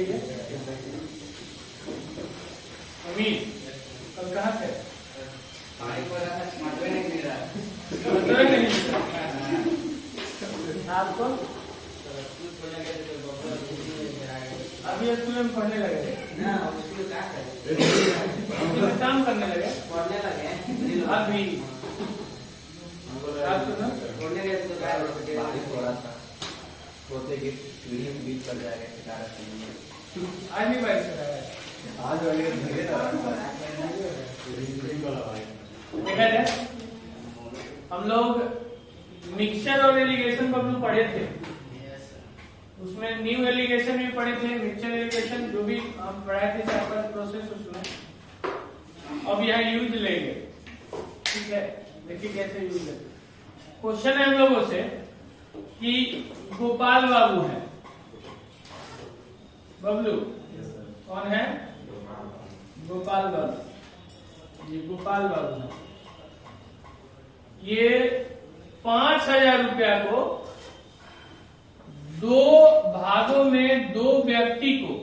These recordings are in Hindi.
बताइए अमीर कल कहाँ थे? आपको अभी स्कूल में पढ़ने लगे काम करने लगे अभी आप सुनो बीच पड़ जाएगा आज नहीं बारिश आज देखा जाए हम लोग मिक्सचर और एलिगेशन बबलू पढ़े थे, उसमें न्यू एलिगेशन भी पढ़े थे, मिक्सचर एलिगेशन जो भी हम पढ़ाए थे 4-5 प्रोसेस उसमें। अब यहाँ यूज लेंगे, ठीक है? देखिए कैसे यूज है। क्वेश्चन है हम लोगों से कि गोपाल बाबू है, बबलू कौन है? गोपाल बाबू, ये गोपाल बाबू है। ये 5,000 रुपया को 2 भागों में 2 व्यक्ति को,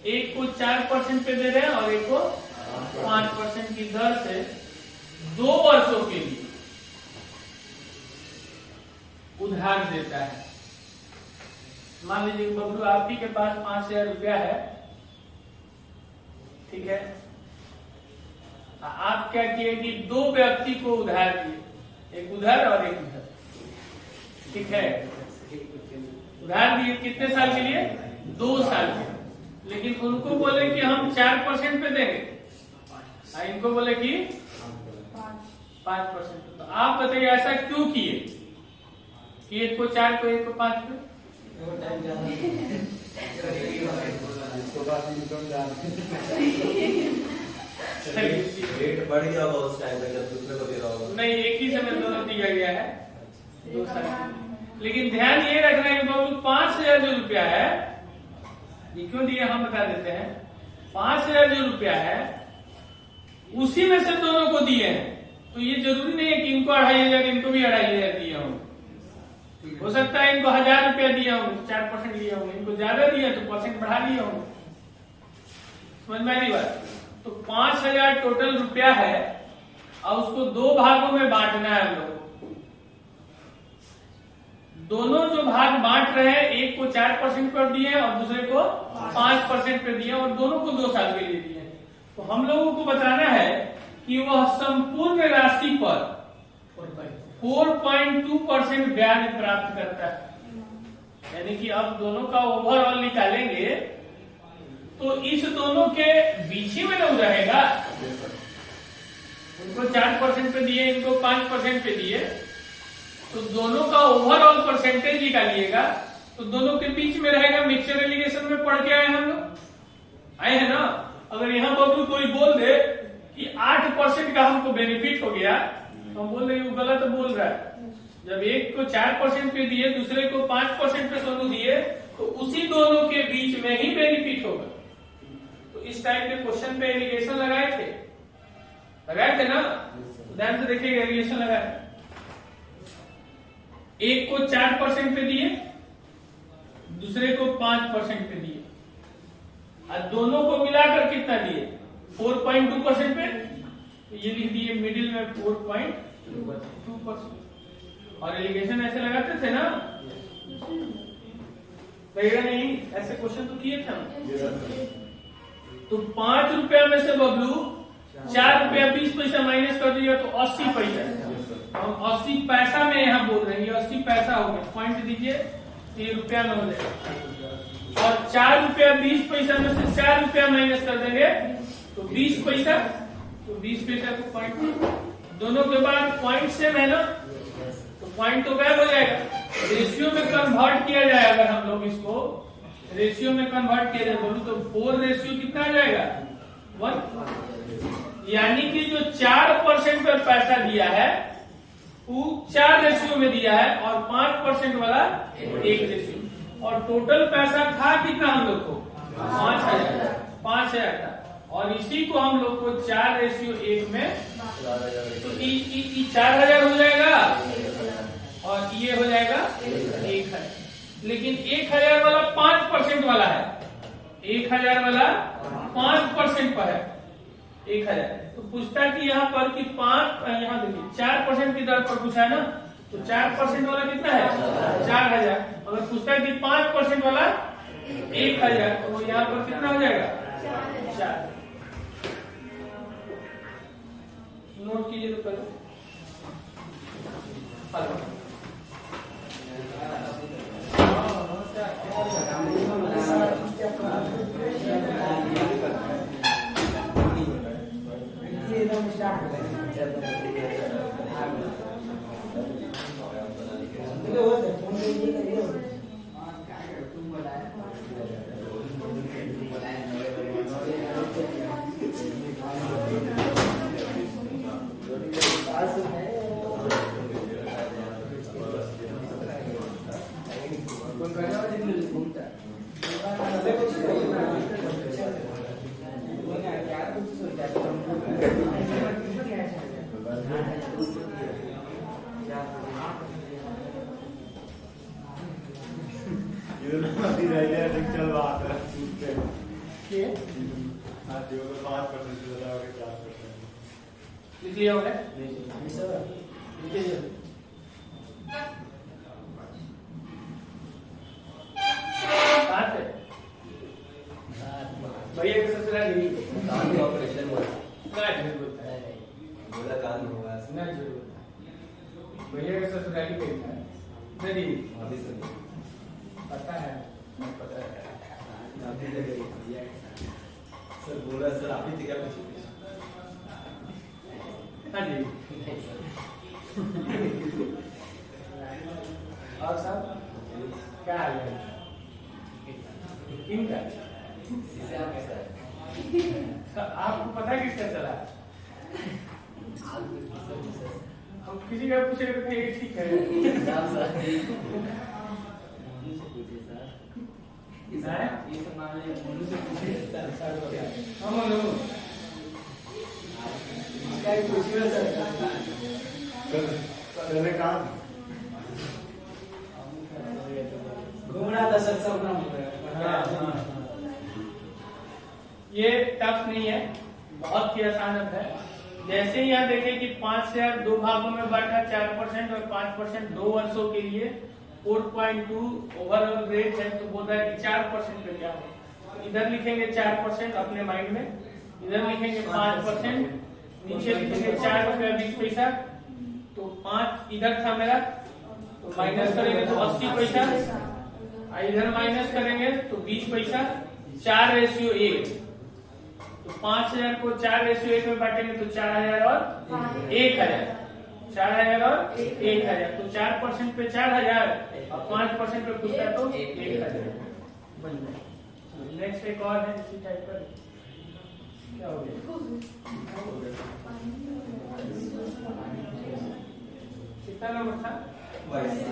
एक को 4% पे दे रहे हैं और एक को 5% की दर से 2 वर्षों के लिए उधार देता है। मान लीजिए बबलू आप ही के पास 5,000 रुपया है, ठीक है? आप क्या किए कि 2 व्यक्ति को उधार दिए, एक उधर और एक उधर, ठीक है? उधार दिए कितने साल के लिए? 2 साल के। लेकिन उनको बोले कि हम 4% पे देंगे, इनको बोले कि 5%। तो आप बताइए ऐसा क्यों किए कि एक को 4 को, एक को 5 पे? रेट बढ़ गया होगा उस टाइम पे जब दूसरे को दे रहा होगा। नहीं, एक ही समय दोनों दिया गया है 2 साल। लेकिन ध्यान ये रखना है कि बाबू 5,000 जो रुपया है, ये क्यों दिया हम बता देते हैं। 5,000 जो रुपया है उसी में से दोनों को दिए हैं, तो ये जरूरी नहीं है कि इनको 2,500 इनको भी 2,500 दिया हूँ। हो सकता है इनको 1,000 रुपया दिया हूँ, 4% लिया हूँ, इनको ज्यादा दिया तो % बढ़ा लिया हूँ। समझ में आई बात? तो 5,000 टोटल रुपया है और उसको 2 भागों में बांटना है हम लोग। दोनों जो भाग बांट रहे हैं, एक को 4% पर दिए और दूसरे को 5% पे दिए और दोनों को 2 साल के लिए दिए। तो हम लोगों को बताना है कि वह संपूर्ण राशि पर 4.2% ब्याज प्राप्त करता है। यानी कि अब दोनों का ओवरऑल निकालेंगे तो इस दोनों के बीच ही में न रहेगा। उनको 4% पे दिए, इनको 5% पे दिए, तो दोनों का ओवरऑल परसेंटेज निकालिएगा तो दोनों के बीच में रहेगा। मिक्सचर एलिगेशन में पढ़ के आए हम लोग, आए हैं ना? अगर यहाँ बबलू कोई बोल दे कि 8% का हमको बेनिफिट हो गया तो हम बोल रहे वो गलत बोल रहा है। जब एक को 4% पे दिए, दूसरे को 5% पे सोनू दिए, तो उसी दोनों के बीच में ही बेनिफिट होगा। तो इस टाइप के क्वेश्चन पे एलिगेशन लगाए थे ना? ध्यान से देखिएगा, एलिगेशन लगाए। एक को 4% पे दिए, दूसरे को 5% पे दिए, और दोनों को मिलाकर कितना दिए? 4.2% पे। तो ये लिख दिए मिडिल में 4.2%। और एलिगेशन ऐसे लगाते थे ना? कहेगा नहीं, ऐसे क्वेश्चन तो किए थे हम। तो 5 रुपया में से बबलू 4 रुपया 20 पैसा माइनस कर दिया तो 80 पैसा। हम 80 पैसा में यहाँ बोल रहे हैं, 80 पैसा हो गया। पॉइंट दीजिए, ये रुपया में हो जाएगा। और 4 रुपया 20 पैसा में से 4 रुपया माइनस कर देंगे तो 20 पैसा। तो 20 पैसा को पॉइंट, दोनों के बाद पॉइंट सेम है ना, तो पॉइंट तो गायब हो जाएगा। रेशियो में कन्वर्ट किया जाएगा। अगर हम लोग इसको रेशियो में कन्वर्ट किया जाए बोलूं तो 4 रेशियो कितना आ जाएगा? 1। यानी कि जो 4% पर पैसा दिया है वो 4 रेशियो में दिया है और 5% वाला 1 रेशियो। और टोटल पैसा था कितना हम लोग को? 5,000 था। और इसी को हम लोग को 4:1 में, तो 4,000 हो जाएगा और ये हो जाएगा 1,000। लेकिन 1000 वाला 5% वाला है, 1000 वाला 5% पर है 1000। तो पूछता है कि यहाँ पर कि यहाँ देखिए 4% की दर पर पूछा है ना, तो 4% वाला कितना है 4000। अगर पूछता है कि 5% वाला 1000, तो यहाँ पर कितना हो जाएगा 4। नोट कीजिए तो पहले लिख लिया होगा भैया के ससुराल ऑपरेशन बोला कान होगा भैया का ससुराली कैसा है नहीं अभी से पता है सर बोला सर आप ही क्या पूछे हाँ जी और सब क्या हाल है इनका आपको पता है किसका चला हम किसी का पूछे तो ठीक है ये टफ नहीं है, बहुत ही आसान है। जैसे ही यहाँ देखें कि 5000 दो भागों में बांटा 4% और 5% 2 वर्षों के लिए 4.2 ओवरऑल रेट है, तो बोल रहा है कि 4% पे क्या हो। इधर लिखेंगे 4% अपने माइंड में, इधर लिखेंगे 5%, नीचे लिखेंगे 4 रुपया 20 पैसा, तो 5 इधर था मेरा, तो माइनस करेंगे तो 80 पैसा, इधर माइनस करेंगे तो 20 पैसा, 4:1, तो 5000 को 4:1 में बांटेंगे तो 4000 और 1000, 4000 और 1000, तो 4% पे 4000 और 5% पे पूछता तो 1000 बन गया। नेक्स्ट एक और है इसी टाइप का, क्या हो गया कितना नंबर था 22।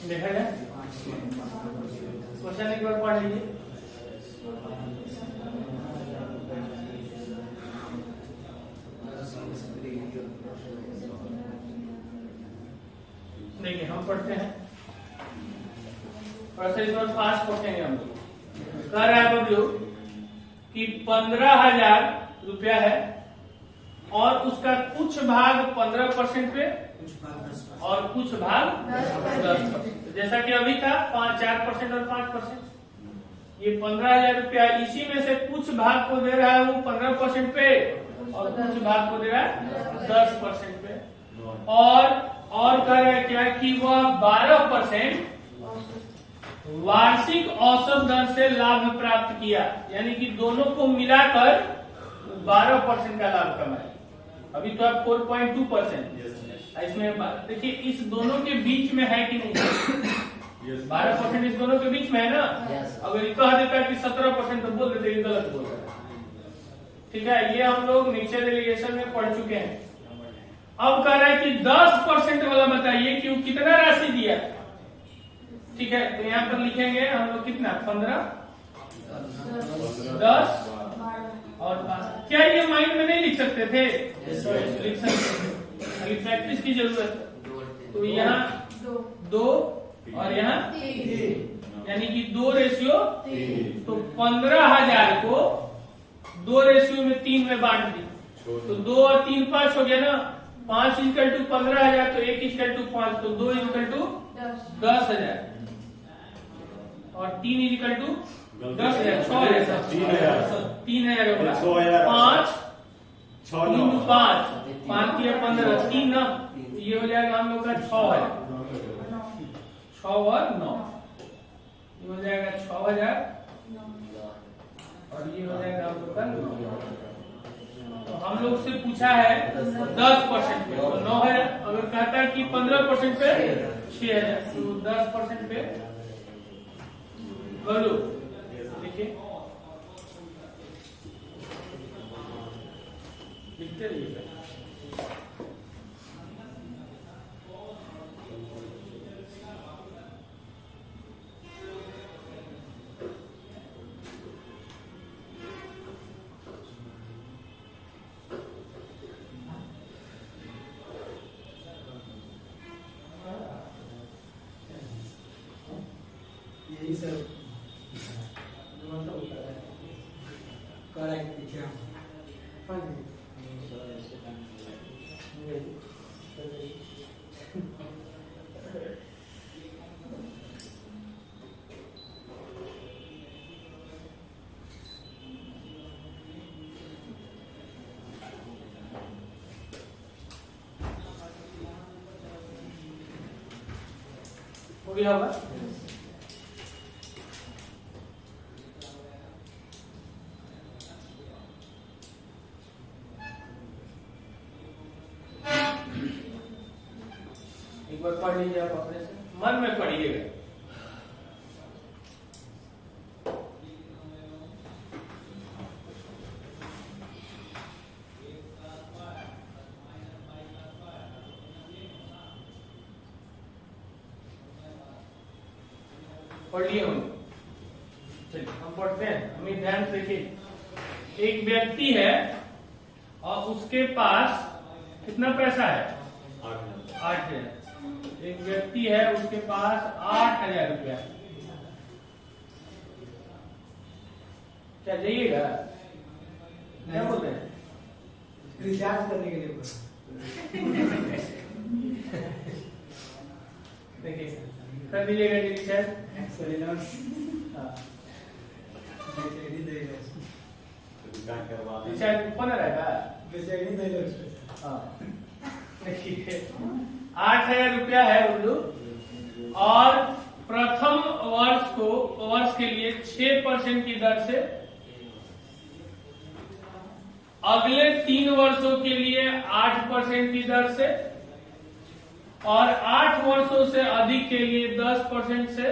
देखा जाए क्वेश्चन एक बार पढ़ लीजिए। देखिए हम पढ़ते हैं, थोड़ा सा इस बार फास्ट पढ़ेंगे हम। कह रहा है बबलू कि 15,000 रुपया है और उसका कुछ भाग 15% पे और कुछ भाग 10%। जैसा कि अभी था 4% और 5%। ये 15,000 रुपया, इसी में से कुछ भाग को दे रहा है वो 15% पे और कुछ भाग को दे रहा है 10% पे। और कह रहा है क्या कि वह 12% वार्षिक औसत दर से लाभ प्राप्त किया, यानी कि दोनों को मिलाकर 12% का लाभ कमाया। अभी तो आप 4.2%, इसमें देखिए इस दोनों के बीच में है कि नहीं? 12% इस दोनों के बीच में है ना। अगर ये कह देता कि 17% तो बोल देते, गलत बोल रहा है। ठीक है, ये हम लोग नीचे डेलीगेशन में पढ़ चुके हैं। अब कह रहा है कि 10% वाला बताइए कि वो कितना राशि दिया। ठीक है, तो यहाँ पर लिखेंगे हम लोग कितना, 15, 10 और 5। क्या ये माइंड में नहीं लिख सकते थे? लिख सकते थे, अभी प्रैक्टिस की जरूरत है। तो यहाँ 2 और यहाँ 3, यानी कि 2:3। तो 15,000 को 2:3 में बांट दी, तो 2 और 3 5 हो गया ना। 5 = 15,000, तो 1 = 5, तो 2 = 10,000 और 3 = 10,000, 6,000, 3,000 होगा। 5 3 5 5 या 15, 3 ना, ये हो जाएगा हम लोग का 6,000, 6 और 9, ये हो जाएगा 6,000 और ये हो जाएगा हम लोग का 9। तो हम लोग से पूछा है 10% पे, तो 9,000। अगर कहता है कि 15% पे 6,000, तो 10% पे बोलो। देखिए लिखते रहिए। यही सब करेक्ट लिखे हम। हो गया होगा। एक बार पढ़ लीजिए आप अपने से, मन में पढ़िएगा। पढ़ लिए हम। चलिए हम पढ़ते हैं, हमें ध्यान से देखिए। एक व्यक्ति है और उसके पास कितना पैसा है? 8,000। एक व्यक्ति है, उसके पास 8,000 रुपया। क्या जाइएगा? क्या बोलते हैं? रिचार्ज करने के लिए देखिए कर दीजिएगा जी रिचार्ज। रिचार्ज कौन रहेगा? देखिए 8,000 रुपया है उल्लू, और प्रथम वर्ष के लिए 6% की दर से, अगले 3 वर्षों के लिए 8% की दर से, और 8 वर्षों से अधिक के लिए 10% से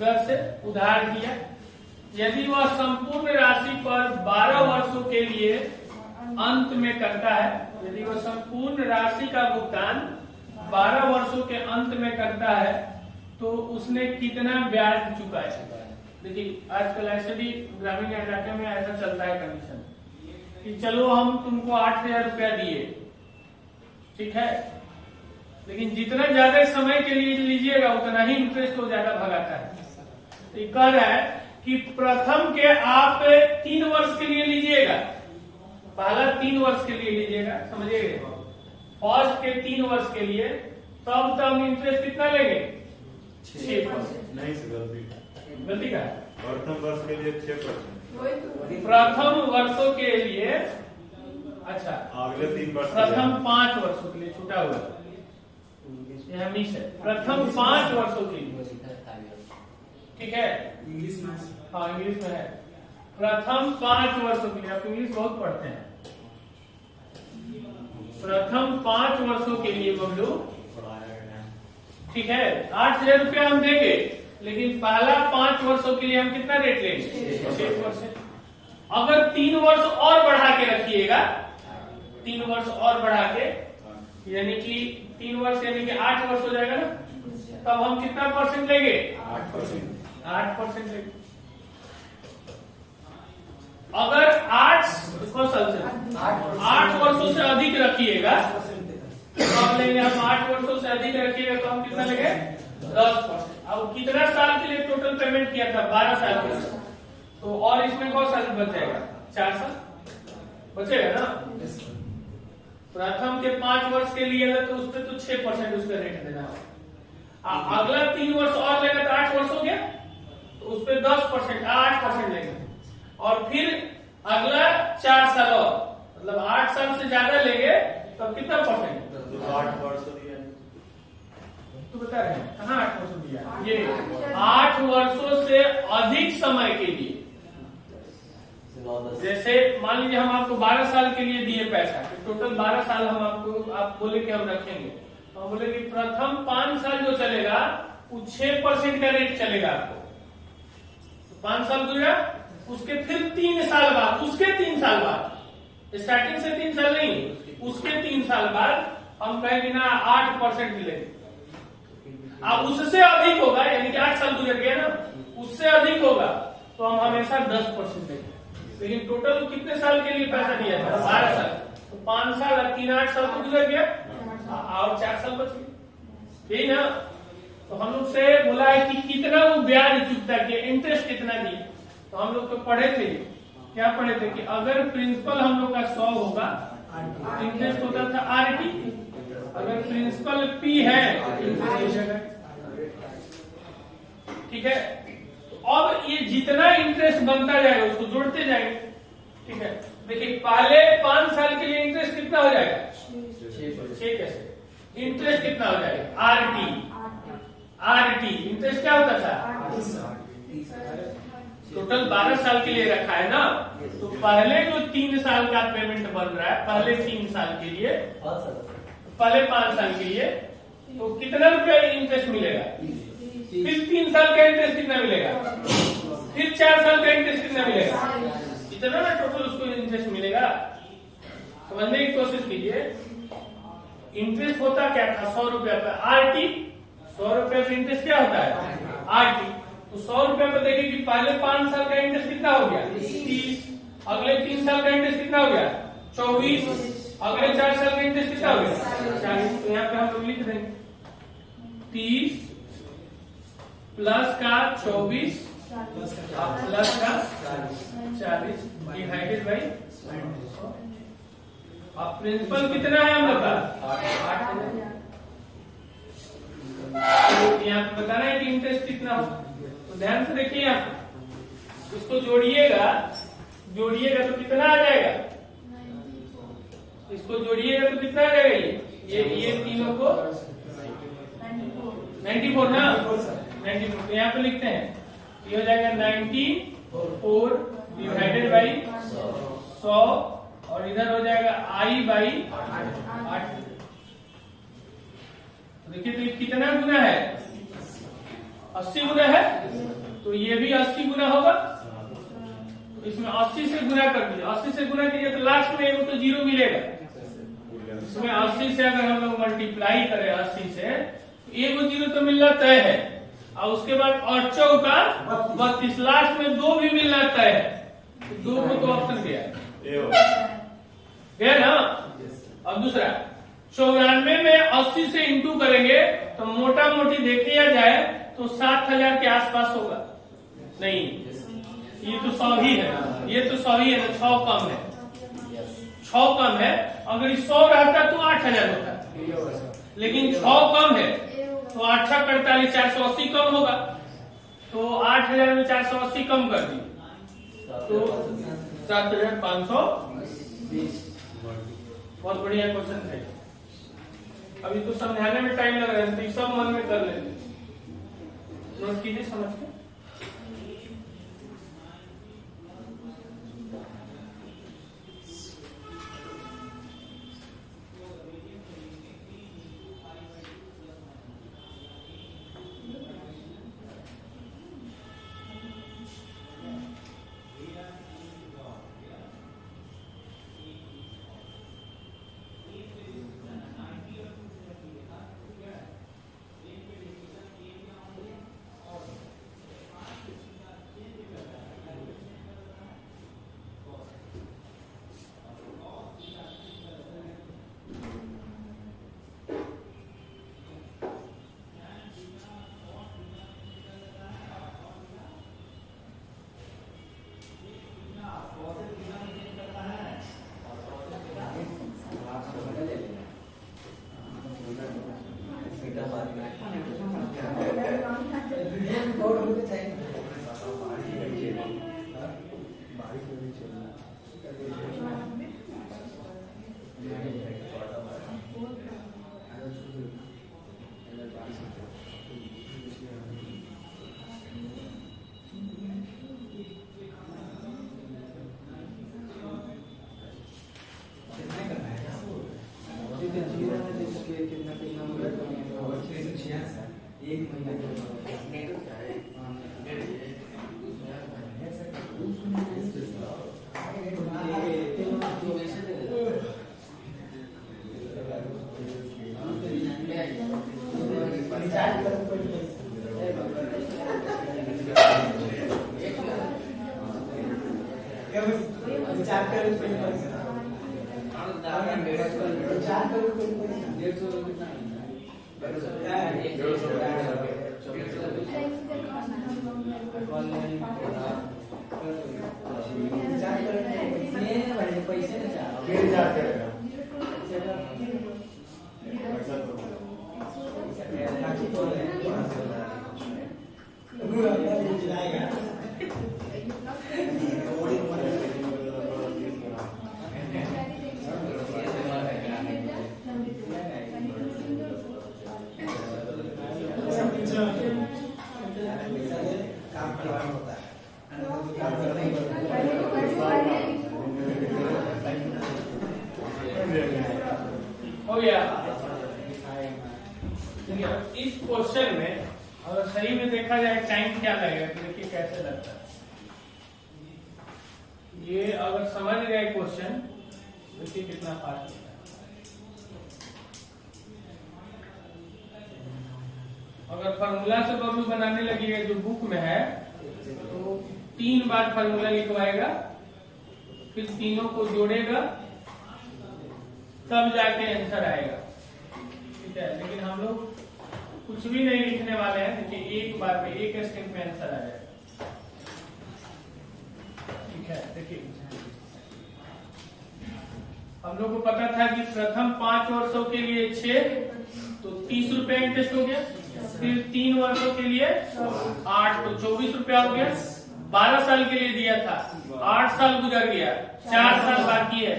दर से उधार दिया। यदि वह संपूर्ण राशि पर 12 वर्षों के लिए अंत में करता है, यदि वह संपूर्ण राशि का भुगतान 12 वर्षों के अंत में करता है, तो उसने कितना ब्याज चुकाया। देखिए आजकल ऐसे भी ग्रामीण इलाके में ऐसा चलता है कंडीशन कि चलो हम तुमको 8,000 रुपया दिए, ठीक है, लेकिन जितना ज्यादा समय के लिए लीजिएगा उतना ही इंटरेस्ट को ज्यादा भगाता है। तो ये कह रहा है कि प्रथम के आप 3 वर्ष के लिए लीजिएगा, पहला 3 वर्ष के लिए लीजिएगा, समझिएगा, फर्स्ट के 3 वर्ष के लिए, तब हम इंटरेस्ट कितना लेंगे? 6%। नहीं सर, गलती का है। प्रथम वर्ष के लिए 6%। प्रथम वर्षों के लिए अच्छा, अगले 3 वर्ष प्रथम 5 वर्षों के लिए छूटा हुआ ये हमीश है, प्रथम 5 वर्षों के लिए, ठीक है। इंग्लिश में हाँ इंग्लिश में है, प्रथम 5 वर्षों के लिए। आप इंग्लिश बहुत पढ़ते हैं। प्रथम 5 वर्षों के लिए बबलू, ठीक है, 8,000 रुपया हम देंगे, लेकिन पहला 5 वर्षों के लिए हम कितना रेट लेंगे? 6%। अगर 3 वर्ष और बढ़ा के रखिएगा, 3 वर्ष और बढ़ा के, यानी कि 3 वर्ष यानी कि 8 वर्ष हो जाएगा ना, तब हम कितना परसेंट लेंगे? 8% लेंगे। अगर 8 वर्षों से अधिक रखिएगा, तो हम लेंगे, हम 8 वर्षों से अधिक रखिएगा तो हम कितना लेंगे? 10%। अब कितना साल के लिए टोटल पेमेंट किया था? 12 साल के लिए। तो और इसमें कौन सा बच जाएगा? 4 साल बचेगा ना। प्रथम के 5 वर्ष के लिए तो उस पर तो 6% उसका रेट देना होगा। अगला 3 वर्ष और लेगा तो 8 वर्ष हो गया, तो उस पर 10% 8% लेंगे। और फिर अगला 4 साल और, मतलब 8 साल से ज्यादा लेंगे तब कितना परसेंट? 8 वर्ष दिया तो बता रहे हैं कहाँ 8 वर्ष दिया? ये 8 वर्षों से अधिक समय के लिए। जैसे मान लीजिए हम आपको 12 साल के लिए दिए पैसा, तो टोटल 12 साल हम आपको, आप बोले कि हम रखेंगे, तो हम बोले कि प्रथम 5 साल जो चलेगा वो 6% का रेट चलेगा आपको। तो 5 साल गुजरा, उसके फिर 3 साल बाद, उसके 3 साल बाद, स्टार्टिंग से 3 साल नहीं, उसके 3 साल बाद हम कहेंगे ना 8% मिलेगा। अब उससे अधिक होगा, यानी कि 8 साल गुजर गया ना, उससे अधिक होगा तो हम हमेशा 10% देंगे। लेकिन टोटल कितने साल के लिए पैसा दिया था? 12 साल। तो 5 साल और 3 8 साल तो गुजर गया, और 4 साल बच गए, यही ना। तो हम लोग से बोला है कि कितना वो ब्याज चुकता किया, इंटरेस्ट कितना दिया। तो हम लोग तो पढ़े थे, क्या पढ़े थे कि अगर प्रिंसिपल हम लोग का 100 होगा, इंटरेस्ट होता था RT। अगर प्रिंसिपल P है, ठीक है। अब ये जितना इंटरेस्ट बनता जाएगा उसको जोड़ते जाएंगे, ठीक है। देखिए पहले 5 साल के लिए इंटरेस्ट कितना हो जाएगा? 6 कैसे? इंटरेस्ट कितना हो जाएगा? RT इंटरेस्ट क्या होता था? टोटल 12 साल के लिए रखा है ना, तो पहले जो 3 साल का पेमेंट बन रहा है, पहले 3 साल के लिए, पहले 5 साल के लिए, तो कितना रुपया इंटरेस्ट मिलेगा? फिर 3 साल का इंटरेस्ट कितना मिलेगा? फिर 4 साल का इंटरेस्ट कितना मिलेगा? इतना ना टोटल उसको इंटरेस्ट मिलेगा। समझने की कोशिश कीजिए। इंटरेस्ट होता क्या था? 100 रुपया पे RT, 100 रुपया पे इंटरेस्ट क्या होता है? RT। तो 100 रुपया पे देखिए कि पहले 5 साल का इंटरेस्ट कितना हो गया? 30। अगले 3 साल का इंटरेस्ट कितना हो गया? 24। अगले 4 साल का इंटरेस्ट कितना हो गया? 40। तो यहाँ पे हम लोग लिख देंगे 30 प्लस का 24 प्लस का 40 डिवाइडेड बाई 100। अब प्रिंसिपल कितना है हम लोग का? 8। यहाँ पे बताना है कि इंटरेस्ट कितना हो। तो ध्यान से देखिए, आप इसको जोड़िएगा तो कितना आ जाएगा? इसको जोड़िएगा तो कितना आ जाएगा? ये तीनों को 94 ना, 94। यहाँ पे लिखते हैं, ये हो जाएगा 94 डिवाइडेड बाई 100, और इधर हो जाएगा I बाई 8। देखिए तो ये कितना गुना है? 80 गुना है, तो ये भी 80 गुना होगा। तो इसमें 80 से गुना कर दीजिए, 80 से गुना कीजिए तो लास्ट में एगो तो 0 मिलेगा। इसमें 80 से अगर हम लोग मल्टीप्लाई करें 80 से, एगो 0 तो मिलना तय है, और उसके बाद और चौका 32, लास्ट में 2 भी मिलना तय है। 2 को तो ऑप्शन गया ना। अब दूसरा 94 में 80 से इंटू करेंगे तो मोटा मोटी देखिए जाए तो 7000 के आसपास होगा। नहीं, ये तो 100 ही है, ये तो 100 ही है, 6 कम है, 6 कम है। अगर 100 रहता तो 8000 होता, लेकिन 6 कम है तो 8 48 480 कम होगा। तो 8000 में 480 कम कर दी तो 7520। बहुत बढ़िया क्वेश्चन है। अभी तो समझाने में टाइम लग रहा है, तो ये सब मन में कर लेते, नोट कीजिए समझ के। हो गया। इस क्वेश्चन में अगर सही में देखा जाए टाइम क्या लगेगा, तो देखिए कैसे लगता है। ये अगर समझ गए क्वेश्चन, देखिए कितना फास्ट होता है। अगर फार्मूला से बबलू बनाने लगेगा जो बुक में है, तो 3 बार फार्मूला लिखवाएगा, फिर तीनों को जोड़ेगा, तब जाके आंसर आएगा। ठीक है, लेकिन हम लोग कुछ भी नहीं लिखने वाले हैं, देखिए एक बार में एक स्टेप में आंसर आ जाएगा। ठीक है, देखिए हम लोग को पता था कि प्रथम 5 वर्षों के लिए 6, तो 30 रुपया इंटरेस्ट हो गया। फिर 3 वर्षों के लिए 8, तो 24 रुपया हो गया। 12 साल के लिए दिया था, 8 साल गुजर गया, 4 साल बाकी है,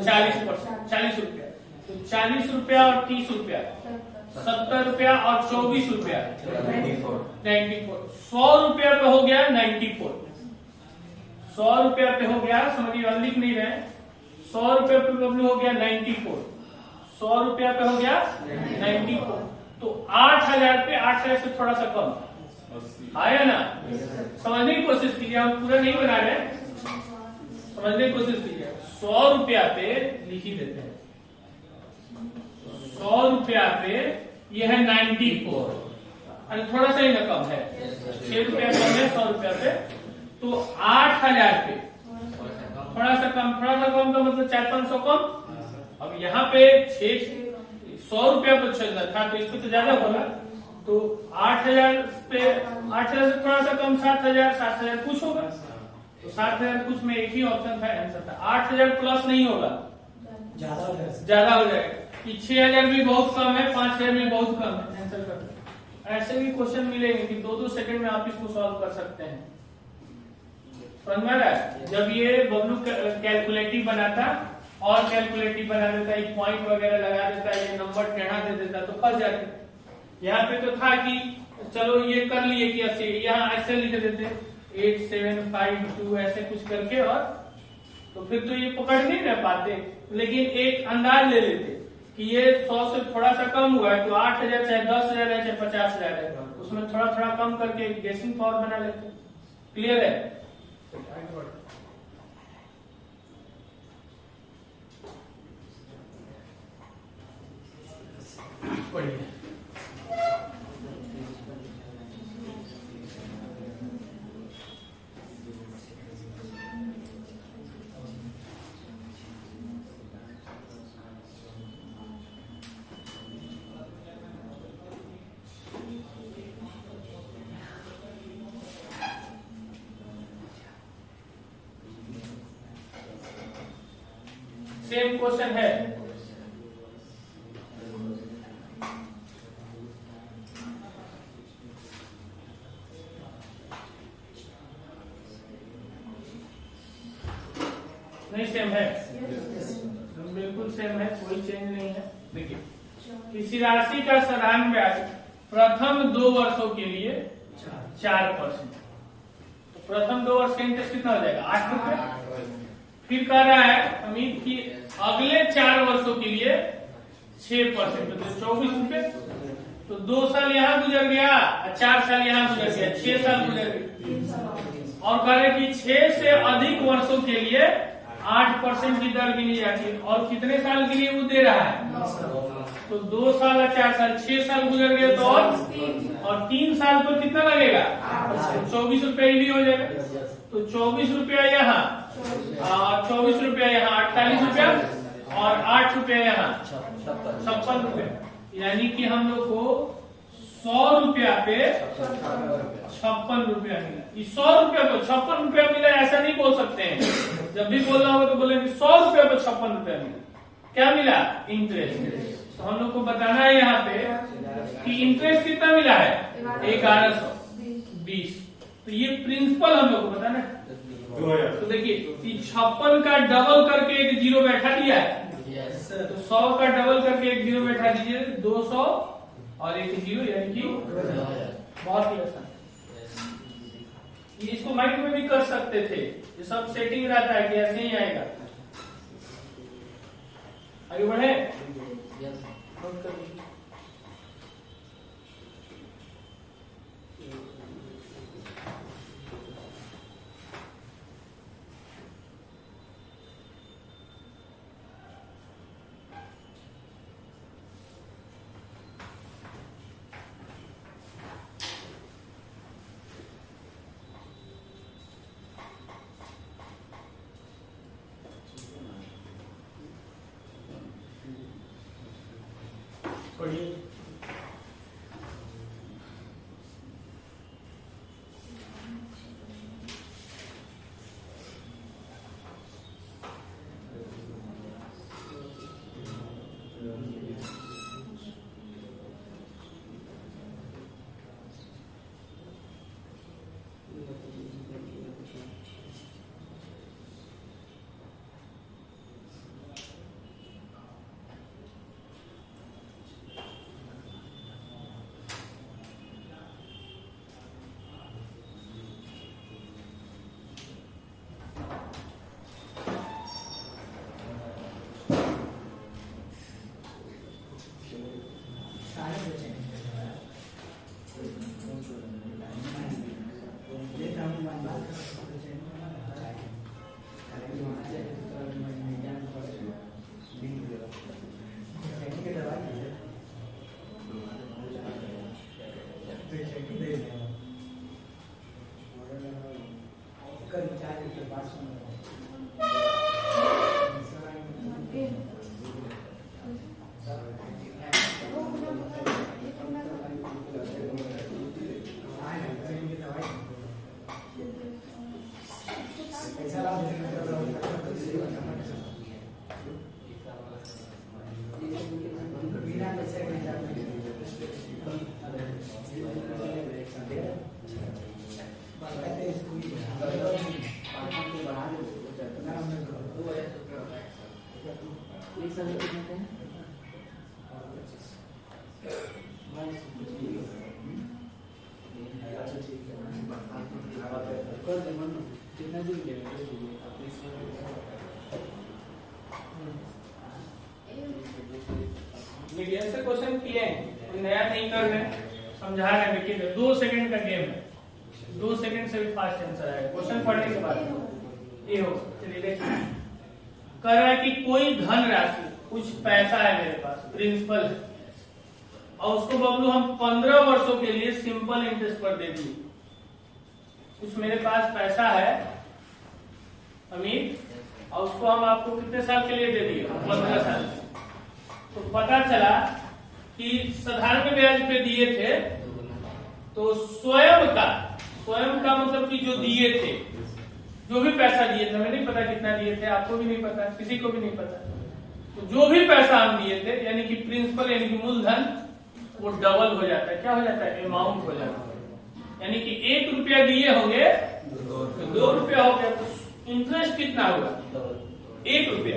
40 रुपया। तो 40 रुपया और 30 रुपया, 70 रुपया और 24 रुपया, 94। 100 रुपया पे हो गया 94। 100 रुपया पे हो गया, समझिए और लिख नहीं रहे, 100 रुपया पे हो गया 94। 100 रुपया पे हो गया 94, तो 8000 पे 8000 से थोड़ा सा कम आया ना। समझने की कोशिश कीजिए, हम पूरा नहीं बना रहे, समझने की कोशिश कीजिए। 100 रुपया पे लिख ही देते हैं, 100 रुपया पे ये है 94, अरे थोड़ा सा ही ना कम है, 6 रुपया कम है 100 रुपया पे। तो 8000 पे थोड़ा सा कम का मतलब 400-500 कम। अब यहाँ पे 100 रुपया पर चलना था, तो इसको तो ज्यादा होगा, तो 8000 पे 8000 से थोड़ा सा कम 7000 कुछ होगा, तो 7000 कुछ में एक ही ऑप्शन था, आंसर था। 8000 प्लस नहीं होगा, ज्यादा हो जाएगा। कि 6000 भी बहुत कम है, 5000 भी बहुत कम है, आंसर कर। ऐसे भी क्वेश्चन मिलेंगे कि 2-2 सेकंड में आप इसको सॉल्व कर सकते हैं। समझ में आ रहा है? जब ये बबलू कैलकुलेटिव बनाता और कैलकुलेटिव बना देता, एक पॉइंट वगैरह लगा देता, ये नंबर टेढ़ा दे देता तो फंस जाते। यहाँ पे तो था कि चलो ये कर लिए कि ऐसे, यहाँ ऐसे लिख देते 8752 ऐसे कुछ करके, और तो फिर तो ये पकड़ नहीं रह पाते, लेकिन एक अंदाज ले लेते कि ये 100 से थोड़ा सा कम हुआ है तो 8000 चाहे 10,000 है चाहे 50,000 है, उसमें थोड़ा थोड़ा कम करके गेसिंग पावर बना लेते। क्लियर है? बढ़िया। सेम क्वेश्चन है, नहीं सेम है, बिल्कुल सेम है, कोई चेंज नहीं है। देखिए, किसी राशि का साधारण ब्याज प्रथम 2 वर्षों के लिए 4%, तो प्रथम 2 वर्ष का इंटरेस्ट कितना हो जाएगा? 8 रुपए। फिर कह रहा है अमित की अगले 4 वर्षों के लिए 6%, तो 24 रुपए। तो 2 साल यहाँ गुजर गया, 4 साल यहाँ गुजर गया, 6 साल गुजर गए। और कह रहे कि 6 से अधिक वर्षों के लिए 8% की दर गिनी जाती है। और कितने साल के लिए वो दे रहा है? तो 2 साल और 4 साल, 6 साल गुजर गए तो और 3 साल पर कितना लगेगा? 24 रुपए भी हो जाएगा। तो 24 रुपया यहाँ, 24 रुपया यहाँ, 48 रुपया और 8 रुपया यहाँ 56 रुपया। यानी कि हम लोग को 100 रुपया पे 56 रुपया मिला। इस 100 रुपया पे 56 रुपया मिला ऐसा नहीं बोल सकते हैं। जब भी बोलना होगा तो बोलेंगे 100 रुपया पे 56 रुपया मिला। क्या मिला? इंटरेस्ट। तो हम लोग को बताना है यहाँ पे कि इंटरेस्ट कितना मिला है? 1120। तो ये प्रिंसिपल हम लोग को बताना है। तो देखिए 56 का डबल करके एक जीरो बैठा दिया है, तो 100 का डबल करके एक जीरो बैठा दीजिए, 200 और एक जीरो, यानी कि बहुत ही आसान। ये इसको माइंड में भी कर सकते थे, ये सब सेटिंग रहता है कि ऐसे ही आएगा। आगे बढ़े। नोट कर लीजिए। एक साल में कितने हैं? अच्छा ठीक है। कर दे मनु, कितना दिन के लिए? मीडियम से क्वेश्चन किए हैं, कोई नया नहीं कर रहे हैं, समझा रहे हैं। देखिए 2 सेकंड का गेम है, 2 सेकंड से भी फास्ट आंसर आएगा क्वेश्चन पढ़ने के बाद। ये हो, चलिए देखिए, कह रहा है कि कोई धन राशि, कुछ पैसा है मेरे पास, प्रिंसिपल है, और उसको बबलू हम 15 वर्षों के लिए सिंपल इंटरेस्ट पर दे दिए। कुछ मेरे पास पैसा है अमित, और उसको हम आपको कितने साल के लिए दे दिए? 15 साल। तो पता चला कि साधारण ब्याज पे दिए थे, तो स्वयं का मतलब कि जो दिए थे, जो भी पैसा दिए थे, हमें नहीं पता कितना दिए थे, आपको भी नहीं पता, किसी को भी नहीं पता, तो जो भी पैसा हम दिए थे, यानी कि प्रिंसिपल यानी कि मूलधन, वो डबल हो जाता है। क्या हो जाता है? अमाउंट हो जाता है। यानी कि 1 रुपया दिए होंगे तो 2 रुपया हो गया, तो इंटरेस्ट कितना होगा? 1 रुपया।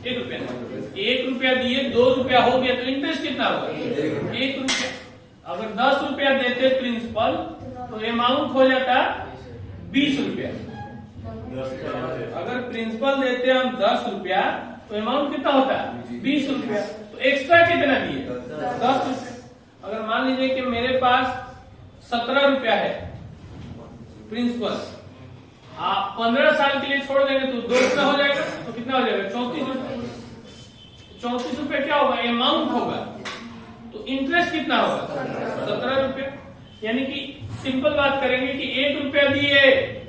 1 रुपया दिए 2 रुपया हो गया, तो इंटरेस्ट कितना होगा? 1 रुपया। अगर 10 रुपया देते प्रिंसिपल, तो अमाउंट हो जाता 20 रुपया। अगर प्रिंसिपल देते हम 10 रुपया, तो अमाउंट कितना होता है? 20 रुपया। तो एक्स्ट्रा कितना दिए? 10 रुपया। अगर मान लीजिए कि मेरे पास 17 रुपया है प्रिंसिपल, आप 15 साल के लिए छोड़ देंगे तो 2 रुपया हो जाएगा, तो कितना हो जाएगा? 34 रुपया। 34 रुपया क्या होगा? अमाउंट होगा। तो इंटरेस्ट कितना होगा? 17 रुपया। यानी कि सिंपल बात करेंगे कि 1 रुपया दिए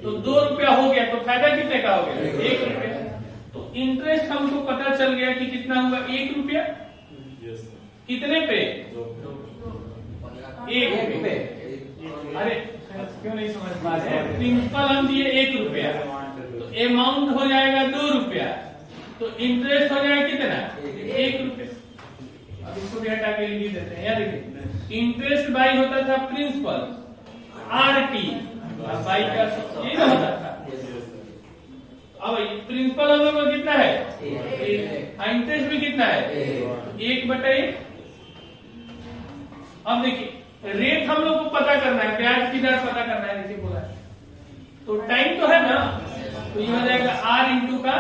तो 2 रुपया हो गया, तो फायदा कितने का हो गया? 1 रुपया। तो इंटरेस्ट हमको पता चल गया कि कितना हुआ? 1 रुपया। कितने पे? 1 रुपये। अरे क्यों नहीं समझ पा रहे? प्रिंसिपल हम दिए 1 रुपया, तो अमाउंट हो जाएगा 2 रुपया, तो इंटरेस्ट हो जाएगा कितना? 1 रुपया। अब इसको भी हटा के लिख देते हैं। यार देखिए, इंटरेस्ट बाई होता था प्रिंसिपल, RT, बाई का ये ना होता था। अब प्रिंसिपल हम लोग कितना है? 1। इंटरेस्ट भी कितना है? 1/1। अब देखिए, रेट हम लोग को पता करना है, ब्याज की दर पता करना है, जैसे बोला है, तो टाइम तो है ना, तो ये हो जाएगा R इंटू का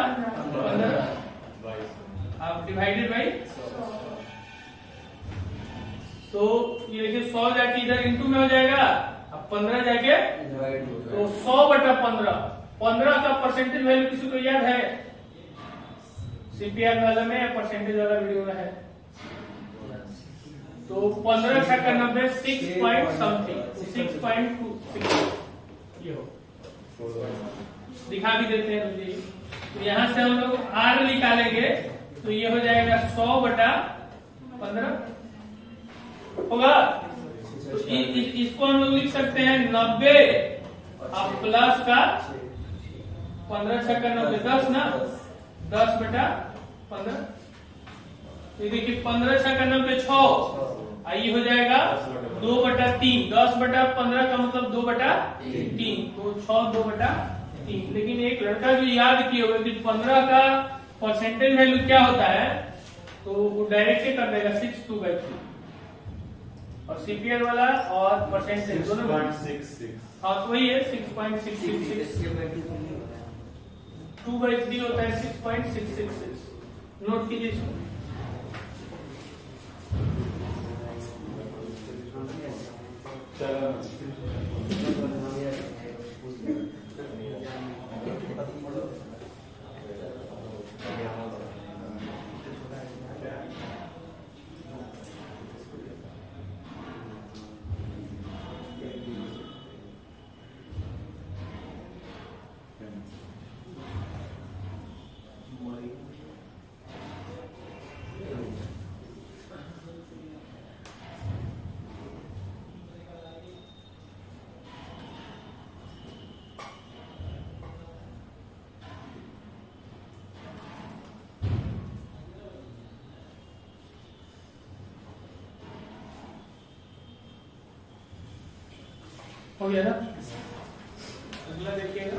15 आप डिवाइडेड बाई, तो ये देखिए 100 जाके इधर इंटू में हो जाएगा, अब 15 जाके, तो 100/15। 15 का परसेंटेज वैल्यू किसी को याद है? CPR वाला में या परसेंटेज वाला वीडियो में है? तो 15 छक्का 90, 6 पॉइंट समथिंग, 6.26 ये हो। दिखा भी देते हैं मुझे। तो यहाँ से हम लोग R निकालेंगे, तो ये हो जाएगा 100/15 होगा। तो इसको हम लोग लिख सकते हैं 90 और प्लस का 15 छक्का 90, 10 ना, 10/15। ये देखिए 15 छक्का 90 6, ये हो जाएगा 2/3। 10/15 का मतलब 2/3, तो 6 2/3। लेकिन एक लड़का जो याद किए होगा कि 15 का परसेंटेज वैल्यू क्या होता है, तो वो डायरेक्ट कर देगा 6/2/3। और CPR वाला और परसेंटेज दोनों 6.66। हाँ, तो वही है 6.666। 2/3 होता है 6.666। नोट कीजिए इसको। हो गया ना? अगला देखिएगा।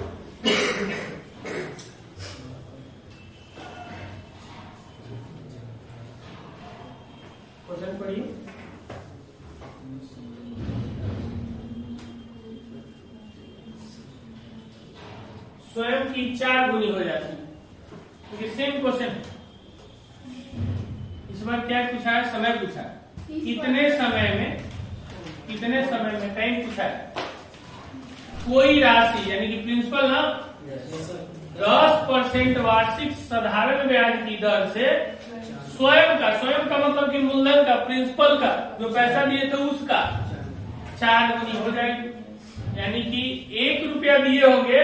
क्वेश्चन पढ़िए। स्वयं की 4 गुनी हो जाती है, क्योंकि सेम क्वेश्चन। इस बार क्या पूछा है? समय पूछा है। कितने समय में टाइम पूछा है। कोई राशि यानी कि प्रिंसिपल ना 10% वार्षिक साधारण ब्याज की दर से स्वयं का मतलब कि मूलधन का, प्रिंसिपल का जो पैसा दिए थे उसका 4 गुनी हो जाएगी। यानी कि 1 रुपया दिए होंगे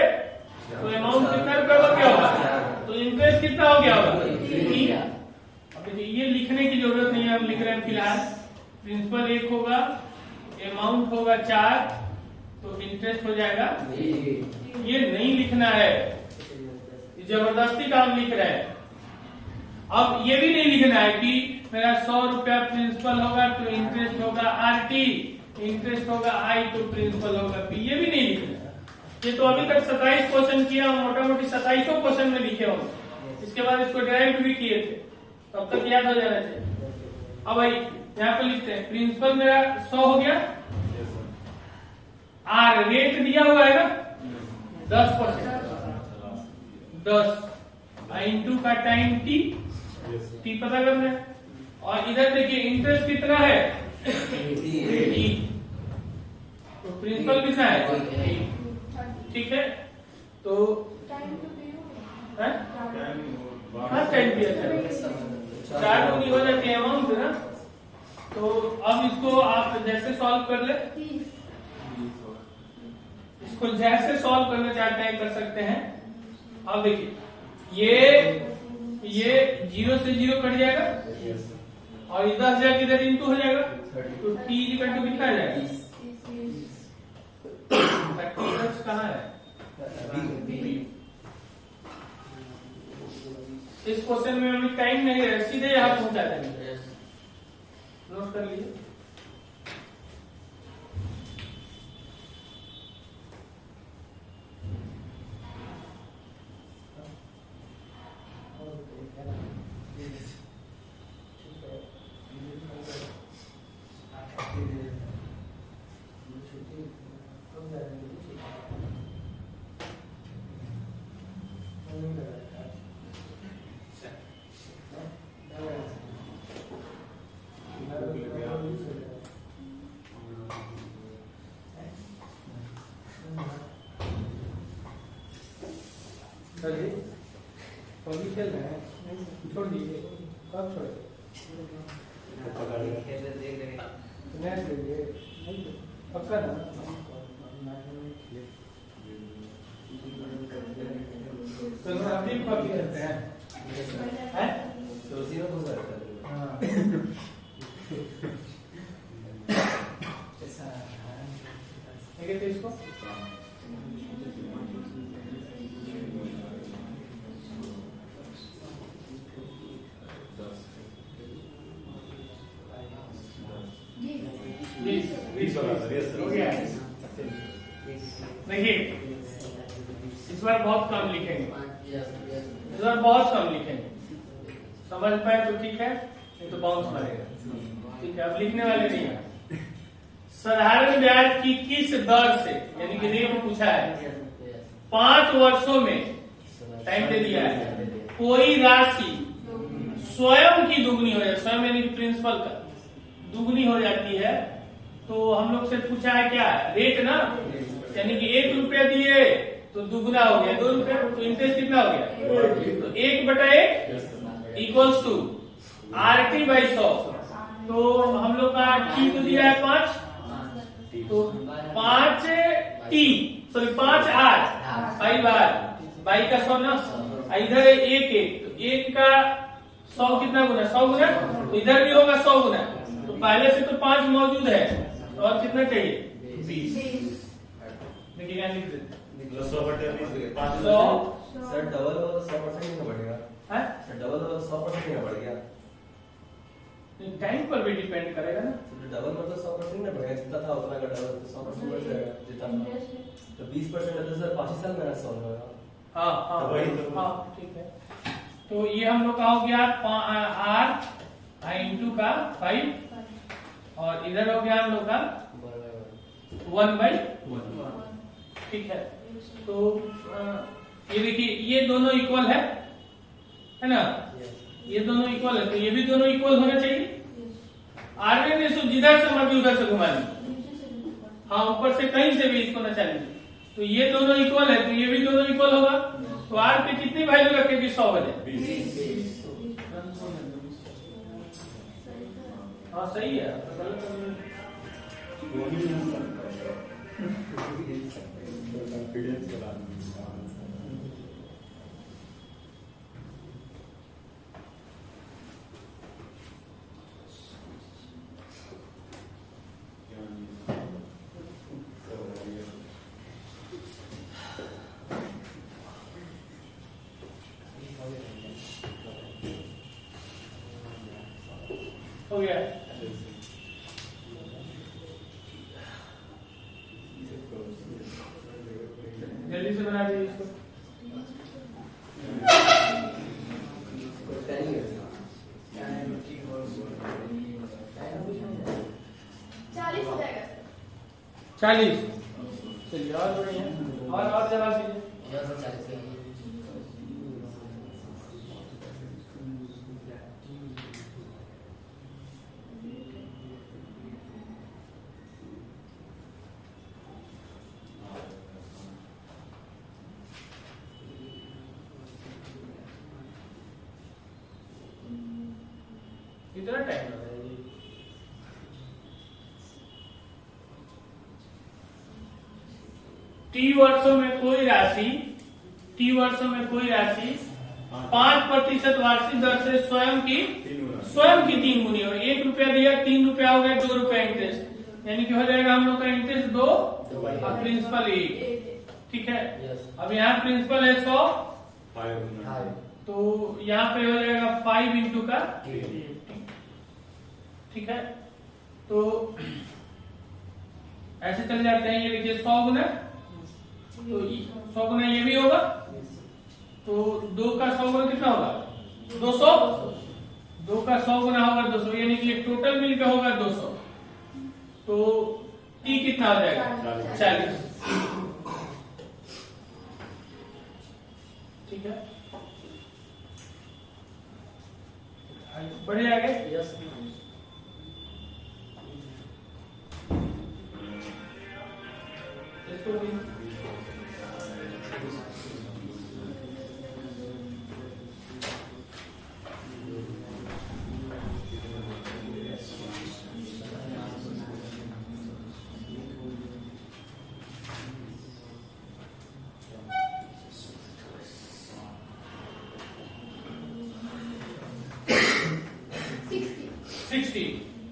तो अमाउंट कितना रुपया हो गया होगा, तो इंटरेस्ट कितना हो गया होगा 3। अब देखिए ये लिखने की जरूरत नहीं है, हम लिख रहे हैं फिलहाल। प्रिंसिपल 1 होगा, अमाउंट होगा 4, तो इंटरेस्ट हो जाएगा। ये नहीं लिखना है, जबरदस्ती का हम लिख रहे हैं। अब ये भी नहीं लिखना है कि मेरा 100 रुपया प्रिंसिपल होगा तो इंटरेस्ट होगा RT, इंटरेस्ट होगा I तो प्रिंसिपल होगा P। ये भी नहीं लिखना है। ये तो अभी तक 27 क्वेश्चन किया, मोटा मोटी 27 क्वेश्चन में लिखे होंगे। इसके बाद इसको डिराइव भी किए थे, तब तक याद हो जाना चाहिए। अब भाई यहाँ पे लिखते हैं प्रिंसिपल मेरा 100 हो गया, R रेट दिया हुआ है ना 10%, 10 इंटू का टाइम T पता करना है। और इधर देखिए इंटरेस्ट कितना है T, तो प्रिंसिपल कितना है, ठीक है। तो टाइम भी अच्छा 4 गुनी हो जाती है अमाउंट ना। तो अब इसको आप जैसे सॉल्व कर ले, इसको जैसे सॉल्व करना चाहते हैं कर सकते हैं। अब देखिए ये 0 से 0 कट जाएगा और 10,000 इधर इंटू हो जाएगा, तो T इक्वल टू कितना आ जाएगा? 30 कहाँ है? इस क्वेश्चन में अभी टाइम नहीं है, सीधे यहाँ पहुंचाते हैं। नोट कर लीजिए। खेल रहे हैं, छोड़ दीजिए। कब छोड़े? पक्का ना? तो अभी कॉपी करते हैं, तो उसी में घुस जाता है। हाँ। ठीक है, तो इसको देखिए इस बार बहुत कम लिखेंगे, इस बार बहुत कम लिखेंगे। समझ पाए तो ठीक है, नहीं तो बाउंस मारेगा। ठीक है, अब लिखने वाले नहीं है। साधारण ब्याज की किस दर से, यानी कि रेट पूछा है, 5 वर्षों में टाइम दे दिया है, कोई राशि स्वयं की दुगनी हो जाती है, स्वयं यानी कि प्रिंसिपल का दुगनी हो जाती है। तो हम लोग से पूछा है क्या, रेट ना, यानी कि 1 रुपया दिए तो दुगना हो गया, 2 रुपया तो इंटरेस्ट कितना हो गया, तो 1/1 इक्वल्स टू RT बाई 100। तो हम लोग का T तो दिया है 5, तो 5T सॉरी 5R बाई का 100 ना, इधर है 1 तो 1 का 100 कितना गुना, 100 गुना, तो इधर भी होगा 100 गुना। तो पहले से तो 5 मौजूद है, और कितना चाहिए 20। देखिए यहाँ लिख देते 100/20 सर डबल हो तो 100% नहीं बढ़ेगा, हैं, डबल हो तो 100% नहीं बढ़ गया। टाइम पर भी डिपेंड करेगा ना। डबल मतलब 100% नहीं बढ़ेगा, जितना था उतना का डबल तो 100% बढ़ जाएगा जितना था। तो 20% है तो सर 5 साल मेरा 100 होगा। हाँ, तो वही तो। हाँ ठीक है। तो ये हम लोग का हो गया R I इंटू का 5 और इधर हो गया हम लोग का 1/1। ठीक है, तो ये देखिए ये दोनों इक्वल है ना, ये दोनों इक्वल है, तो ये भी दोनों इक्वल होना चाहिए। आर्गन रेशो जिधर से मर्जी उधर से घुमा लीजिए, हाँ ऊपर से कहीं से भी इसको नचा लीजिए, तो ये दोनों इक्वल है, तो ये भी दोनों इक्वल होगा। तो आर पे कितनी वैल्यू रखेगी 100 बजे? हाँ सही है, हो गया। जल्दी से बना दीजिए इसको। हो जाएगा 40। चलिए और बढ़िया, और जरा कीजिए। कितना टाइम लगा है ये? टी वर्षों में कोई राशि 5% वार्षिक दर से स्वयं की 3 गुनी, और 1 रुपया दिया 3 रुपया हो गया, 2 रुपया इंटरेस्ट, यानी कि हो जाएगा हम लोग का इंटरेस्ट 2 और प्रिंसिपल 1। ठीक है, अब यहाँ प्रिंसिपल है 100, तो यहाँ पे हो जाएगा 5 इंटू का 8। ठीक है, तो ऐसे चल जाते हैं। ये देखिए 100 गुना, तो 100 गुना ये भी होगा, तो 2 का 100 गुना कितना होगा? 200। 2 का 100 गुना होगा 200, यानी कि टोटल मिलकर होगा 200। तो टी कितना हो जाएगा? 40। ठीक है, बढ़े आगे। इसको भी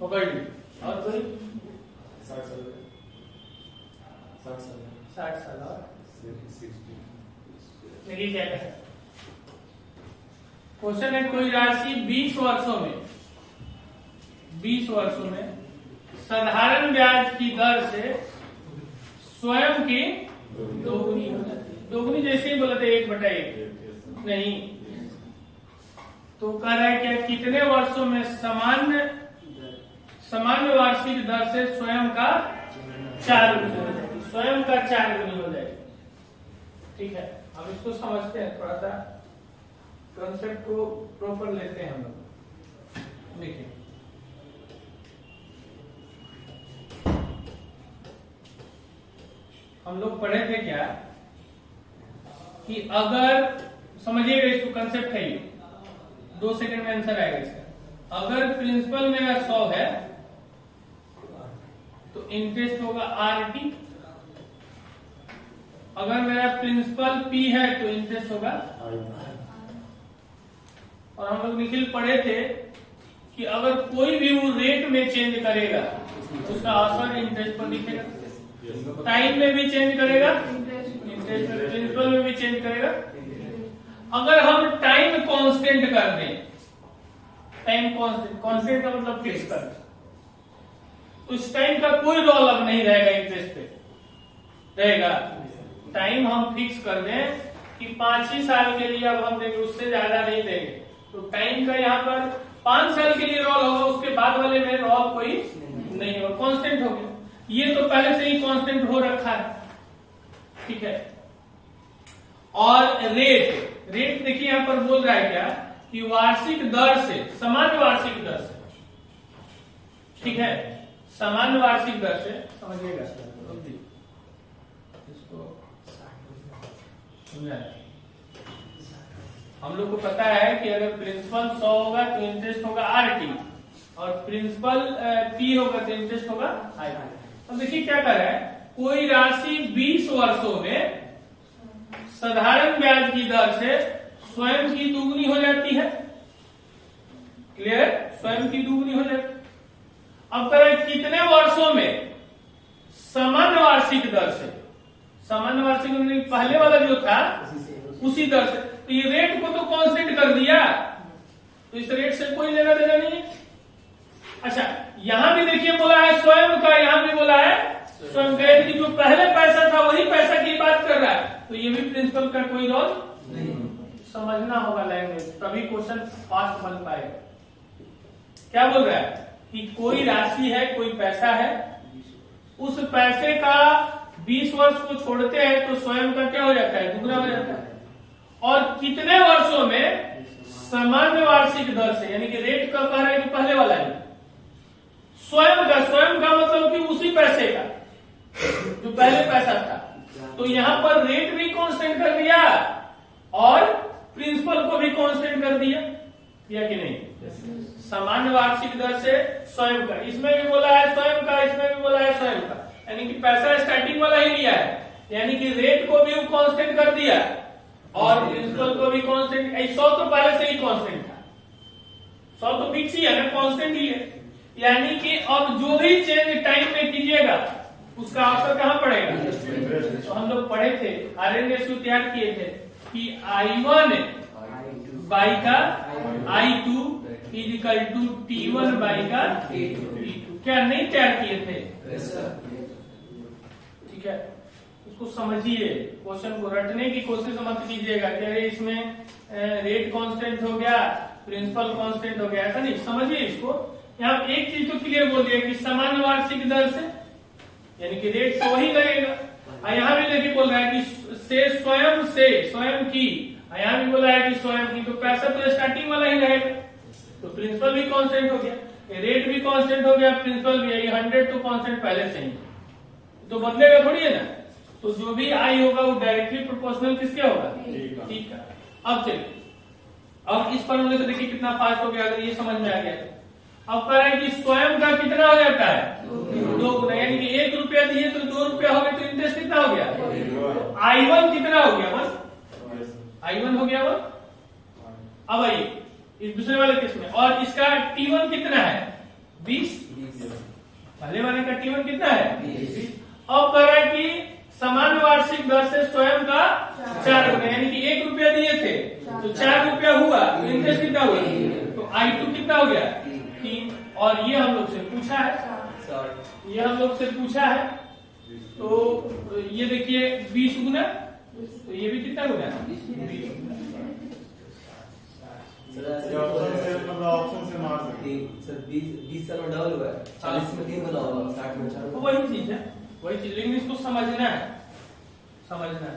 पकड़ ली। और कोई 60 साल और देखिए क्या है क्वेश्चन है। कोई राशि 20 वर्षों में साधारण ब्याज की दर से स्वयं की दोगुनी हो जाती है। दोगुनी जैसे ही बोला था 1/1 नहीं, तो कह रहा है क्या कितने वर्षों में सामान्य वार्षिक दर से स्वयं का 4 गुनी हो जाएगी, स्वयं का 4 गुनी हो जाएगी। ठीक है, अब इसको समझते हैं, थोड़ा सा कंसेप्ट को प्रॉपर लेते हैं हम लोग। देखिए हम लोग पढ़े थे क्या कि अगर समझिएगा इसको, कंसेप्ट है ये, 2 सेकंड में आंसर आएगा इसका। अगर प्रिंसिपल मेरा 100 है तो इंटरेस्ट होगा RT। अगर मेरा प्रिंसिपल P है तो इंटरेस्ट होगा। और हम लोग निखिल पढ़े थे कि अगर कोई भी वो रेट में चेंज करेगा उसका असर इंटरेस्ट पर दिखेगा। टाइम में भी चेंज करेगा, इंटरेस्ट प्रिंसिपल में भी चेंज करेगा। अगर हम टाइम कांस्टेंट कर दें, टाइम कांस्टेंट का मतलब फिक्स कर दें, उस टाइम का कोई रोल अब नहीं रहेगा, इंटरेस्ट पे रहेगा। टाइम हम फिक्स कर दें कि 5 ही साल के लिए अब हम देंगे, उससे ज्यादा नहीं देंगे, तो टाइम का यहाँ पर 5 साल के लिए रोल होगा, उसके बाद वाले में रोल कोई नहीं होगा, कांस्टेंट हो गया। ये तो पहले से ही कांस्टेंट हो रखा है, ठीक है। और रेट देखिए यहां पर बोल रहा है क्या कि वार्षिक दर से, सामान्य वार्षिक दर से, ठीक है, सामान्य वार्षिक दर से, समझिएगा इसको समझा। हम लोग को पता है कि अगर प्रिंसिपल 100 होगा तो इंटरेस्ट होगा RT, और प्रिंसिपल P होगा तो इंटरेस्ट होगा IT। अब देखिए क्या कर रहा है, कोई राशि 20 वर्षों में साधारण ब्याज की दर से स्वयं की दुगनी हो जाती है। क्लियर? स्वयं की दुगनी हो जाती है। अब करें कितने वर्षों में सामान्य वार्षिक दर से, सामान्य वार्षिक पहले वाला जो था उसी दर से, तो ये रेट को तो कांस्टेंट कर दिया, तो इस रेट से कोई लेना देना नहीं है। अच्छा, यहां भी देखिए बोला है स्वयं का, यहां भी बोला है स्वयं का, कि जो पहले पैसा था वही पैसा की बात कर रहा है, तो ये भी प्रिंसिपल का कोई रोल नहीं। समझना होगा लैंग्वेज, तभी क्वेश्चन फास्ट बन पाएगा। क्या बोल रहा है कि कोई राशि है, कोई पैसा है, उस पैसे का 20 वर्ष को छोड़ते हैं तो स्वयं का क्या हो जाता है, दुगना हो जाता है। और कितने वर्षों में सामान्य वार्षिक दर से, यानी कि रेट का कह रहा है कि पहले वाला ही, स्वयं का मतलब कि उसी पैसे का जो पहले पैसा था, तो यहां पर रेट भी कांस्टेंट कर दिया और प्रिंसिपल को भी कांस्टेंट कर दिया, या कि नहीं? सामान्य वार्षिक दर से स्वयं का, इसमें भी बोला है स्वयं का, इसमें भी बोला है स्वयं का, यानी कि पैसा स्टार्टिंग वाला ही लिया है, यानी कि रेट को भी कांस्टेंट कर दिया और प्रिंसिपल को भी कांस्टेंट। 100 तो पहले से ही कांस्टेंट था, 100 तो फिक्स ही है ना, कांस्टेंट ही है, यानी कि अब जो भी चेंज टाइम में कीजिएगा उसका असर कहां पड़ेगा। तो हम लोग पढ़े थे, RN रेशियो तैयार किए थे कि I1 बाई का I2 is equal to T1 by का T2। क्या नहीं तैयार किए थे? ठीक है, उसको समझिए, क्वेश्चन को रटने की कोशिश मत कीजिएगा कि अरे इसमें रेट कांस्टेंट हो गया, प्रिंसिपल कांस्टेंट हो गया, ऐसा नहीं। समझिए इसको। यहाँ एक चीज तो क्लियर बोल दिया कि सामान्य वार्षिक दर से, यानी कि रेट तो वही लगेगा। और यहाँ भी देखिए बोल रहा है कि स्वयं की, यहाँ भी बोला है कि स्वयं की, तो पैसा तो स्टार्टिंग वाला ही रहेगा, तो प्रिंसिपल भी कांस्टेंट हो गया, रेट भी कांस्टेंट हो गया, प्रिंसिपल भी है। 100 तो कांस्टेंट पहले से ही, तो बदलेगा थोड़ी है ना। तो जो भी आई होगा वो डायरेक्टली प्रोपोर्शनल किसके होगा, ठीक है। अब चलिए, अब इस फॉर्मूले से देखिए कितना फास्ट हो गया, अगर ये समझ में आ गया। अब कह रहे हैं कि स्वयं का कितना हो जाता है, 2 गुना, यानी कि 1 रुपया दिए तो 2 रुपया हो गया, तो इंटरेस्ट कितना हो गया, तो I1 कितना हो गया, 1। I1 हो गया 1। अब आइए इस दूसरे वाले केस में, और इसका T1 कितना है, 20। पहले वाले का T1 कितना है, 20। अब कह रहा है कि समान वार्षिक दर से स्वयं का 4 रुपया, यानी कि 1 रुपया दिए थे तो 4 रुपया हुआ, तो इंटरेस्ट कितना हुआ, तो I2 कितना हो गया, 3। और ये हम लोग से पूछा है, ये हम लोग से पूछा है, तो ये देखिए 20 गुना, तो ये भी कितना गुना, 20 गुना। ऑप्शन से मार सकते सर 20 साल में डबल हुआ है, 40 में 3 गुना होगा, 60 में 4 वही चीज है, वही चीज, लेकिन इसको समझना है, समझना है।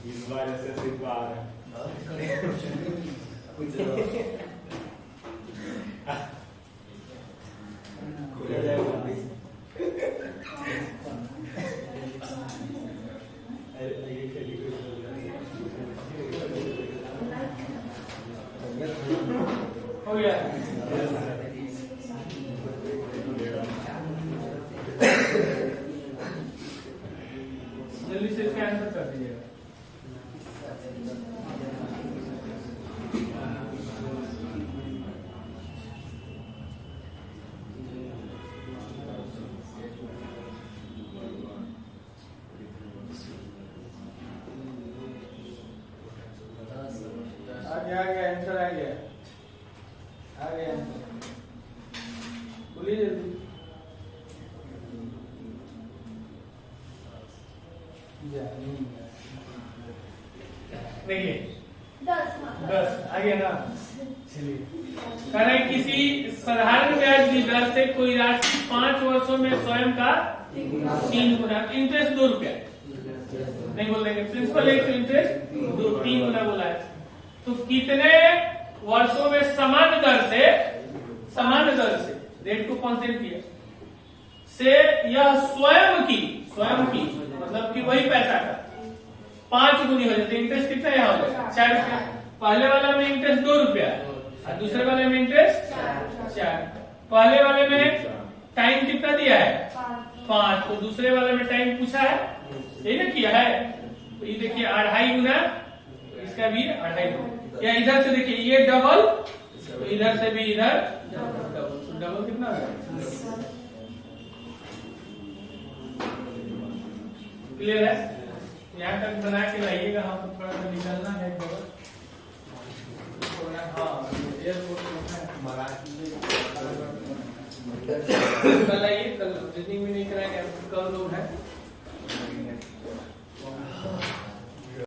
इस बार ऐसे सिर्फ आ रहा है गया? जल्दी से इसका आंसर कर दीजिएगा। आ गया आंसर आ गया बोलिए जल्दी। देखिए 10 आ गया ना। चलिए कह रहे हैं किसी साधारण ब्याज की दर से कोई राशि 5 वर्षों में स्वयं का 3 गुना, इंटरेस्ट 2 रुपया नहीं बोल देंगे, प्रिंसिपल एक इंटरेस्ट 3 गुना बोला है। तो कितने वर्षों में समान दर से रेट को कांस्टेंट किया से यह स्वयं की मतलब कि वही पैसा का 5 गुनी हो जाते। इंटरेस्ट कितना यहाँ हो जाएगा? 4 रुपया। पहले वाला में इंटरेस्ट 2 रुपया और दूसरे वाले में इंटरेस्ट 4। पहले वाले में टाइम कितना दिया है? 5। तो दूसरे वाले में टाइम पूछा है, यही ना किया है। तो ये देखिए 2.5 गुना, इसका भी 2.5 गुना। या इधर से देखिए ये डबल, तो इधर से भी इधर डबल कितना है? क्लियर है? यहाँ तक बना के लाइएगा, हम थोड़ा सा निकलना है डबल। हाँ कल आइए, कल रीजनिंग में नहीं कराएंगे, कल लोग है।